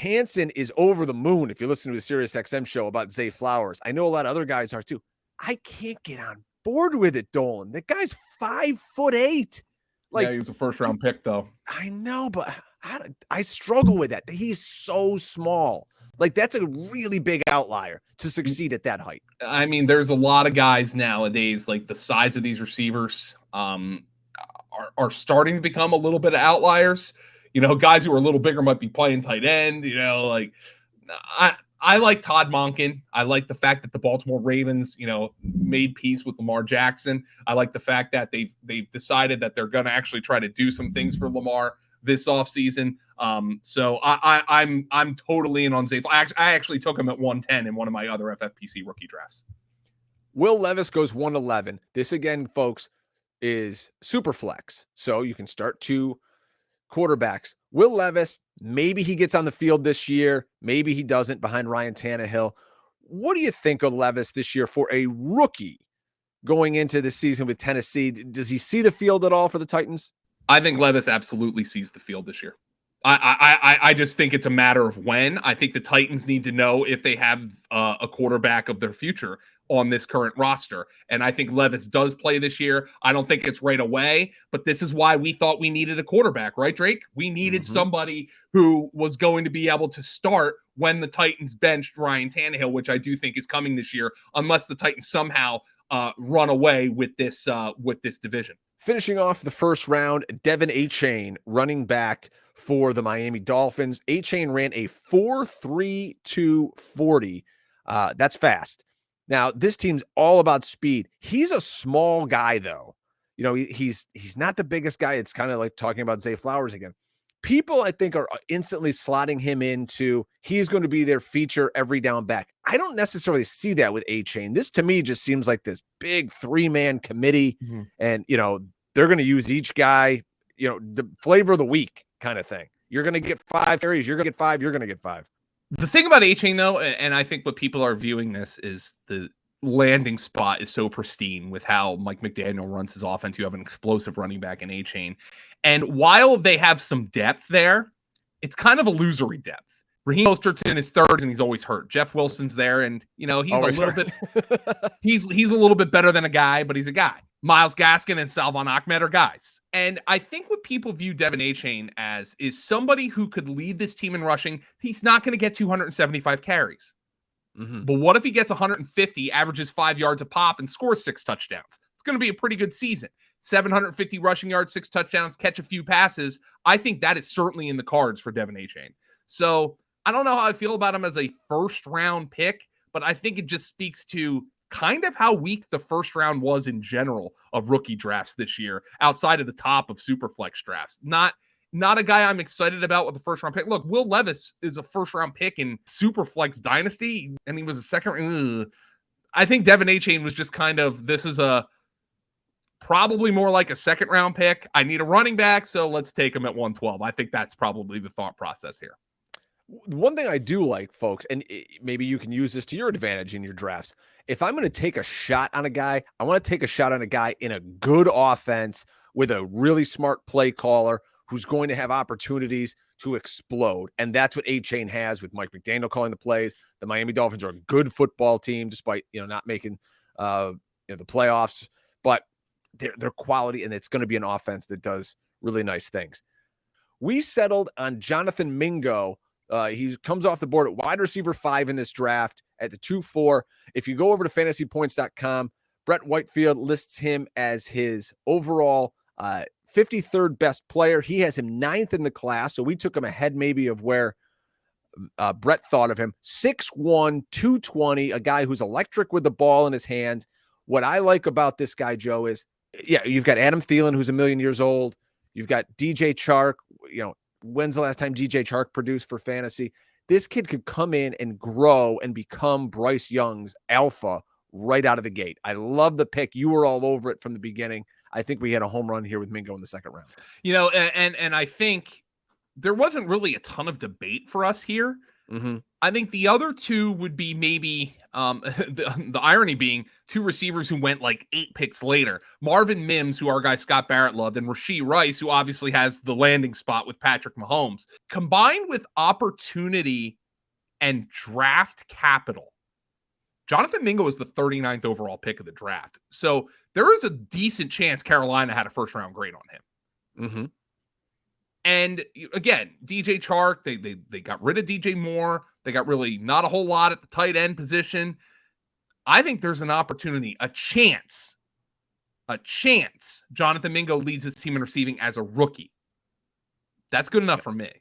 Hansen is over the moon if you listen to a Sirius XM show about Zay Flowers. I know a lot of other guys are too. I can't get on board with it, Dolan. That guy's 5'8". Like, yeah, he was a first-round pick, though. I know, but I struggle with that. He's so small. Like, that's a really big outlier to succeed at that height. I mean, there's a lot of guys nowadays, like the size of these receivers are starting to become a little bit of outliers. You know, guys who are a little bigger might be playing tight end, you know, like I like Todd Monken. I like the fact that the Baltimore Ravens, you know, made peace with Lamar Jackson. I like the fact that they've decided that they're going to actually try to do some things for Lamar this offseason. So I'm totally in on Zay. I actually took him at 110 in one of my other FFPC rookie drafts. Will Levis goes 111. This again, folks, is Superflex. So you can start 2 quarterbacks. Will Levis, maybe he gets on the field this year. Maybe he doesn't behind Ryan Tannehill. What do you think of Levis this year for a rookie going into the season with Tennessee? Does he see the field at all for the Titans? I think Levis absolutely sees the field this year. I just think it's a matter of when. I think the Titans need to know if they have a quarterback of their future on this current roster. And I think Levis does play this year. I don't think it's right away, but this is why we thought we needed a quarterback, right, Drake? We needed somebody who was going to be able to start when the Titans benched Ryan Tannehill, which I do think is coming this year, unless the Titans somehow run away with this division. Finishing off the first round, Devin Achane, running back for the Miami Dolphins. Achane ran a 4.32 40. That's fast. Now, this team's all about speed. He's a small guy, though. You know, he's not the biggest guy. It's kind of like talking about Zay Flowers again. People, I think, are instantly slotting him into he's going to be their feature every down back. I don't necessarily see that with Achane. This, to me, just seems like this big 3-man committee. And, you know, they're going to use each guy, you know, the flavor of the week kind of thing. You're going to get 5 carries. You're going to get 5. You're going to get 5. The thing about Achane, though, and I think what people are viewing this is the landing spot is so pristine with how Mike McDaniel runs his offense. You have an explosive running back in Achane. And while they have some depth there, it's kind of illusory depth. Raheem Mostert's in his third, and he's always hurt. Jeff Wilson's there, and, you know, he's always a little bit he's a little bit better than a guy, but he's a guy. Myles Gaskin and Salvon Ahmed are guys. And I think what people view Devin Achane as is somebody who could lead this team in rushing. He's not going to get 275 carries. But what if he gets 150, averages 5 yards a pop, and scores 6 touchdowns? It's going to be a pretty good season. 750 rushing yards, 6 touchdowns, catch a few passes. I think that is certainly in the cards for Devin Achane. So I don't know how I feel about him as a first-round pick, but I think it just speaks to kind of how weak the first round was in general of rookie drafts this year, outside of the top of Superflex drafts. Not a guy I'm excited about with the first round pick. Look, Will Levis is a first round pick in Superflex Dynasty, and he was a second. I think Devin Achane was just kind of, this is probably more like a second round pick. I need a running back, so let's take him at 112. I think that's probably the thought process here. One thing I do like, folks, and maybe you can use this to your advantage in your drafts. If I'm going to take a shot on a guy, I want to take a shot on a guy in a good offense with a really smart play caller who's going to have opportunities to explode. And that's what Achane has with Mike McDaniel calling the plays. The Miami Dolphins are a good football team, despite, you know, not making the playoffs, but they're quality, and it's going to be an offense that does really nice things. We settled on Jonathan Mingo. He comes off the board at wide receiver 5 in this draft at the 2-4. If you go over to fantasypoints.com, Brett Whitefield lists him as his overall 53rd best player. He has him 9th in the class, so we took him ahead maybe of where Brett thought of him. 6'1", 220, a guy who's electric with the ball in his hands. What I like about this guy, Joe, is, you've got Adam Thielen, who's 1,000,000 years old. You've got DJ Chark. You know, when's the last time DJ Chark produced for fantasy? This kid could come in and grow and become Bryce Young's alpha right out of the gate. I love the pick. You were all over it from the beginning. I think we had a home run here with Mingo in the second round. You know, and I think there wasn't really a ton of debate for us here. Mm-hmm. I think the other two would be maybe the irony being two receivers who went like 8 picks later. Marvin Mims, who our guy Scott Barrett loved, and Rashee Rice, who obviously has the landing spot with Patrick Mahomes. Combined with opportunity and draft capital, Jonathan Mingo was the 39th overall pick of the draft. So there is a decent chance Carolina had a first-round grade on him. Mm-hmm. And again, DJ Chark, they got rid of DJ Moore. They got really not a whole lot at the tight end position. I think there's an opportunity, a chance Jonathan Mingo leads his team in receiving as a rookie. That's good enough for me.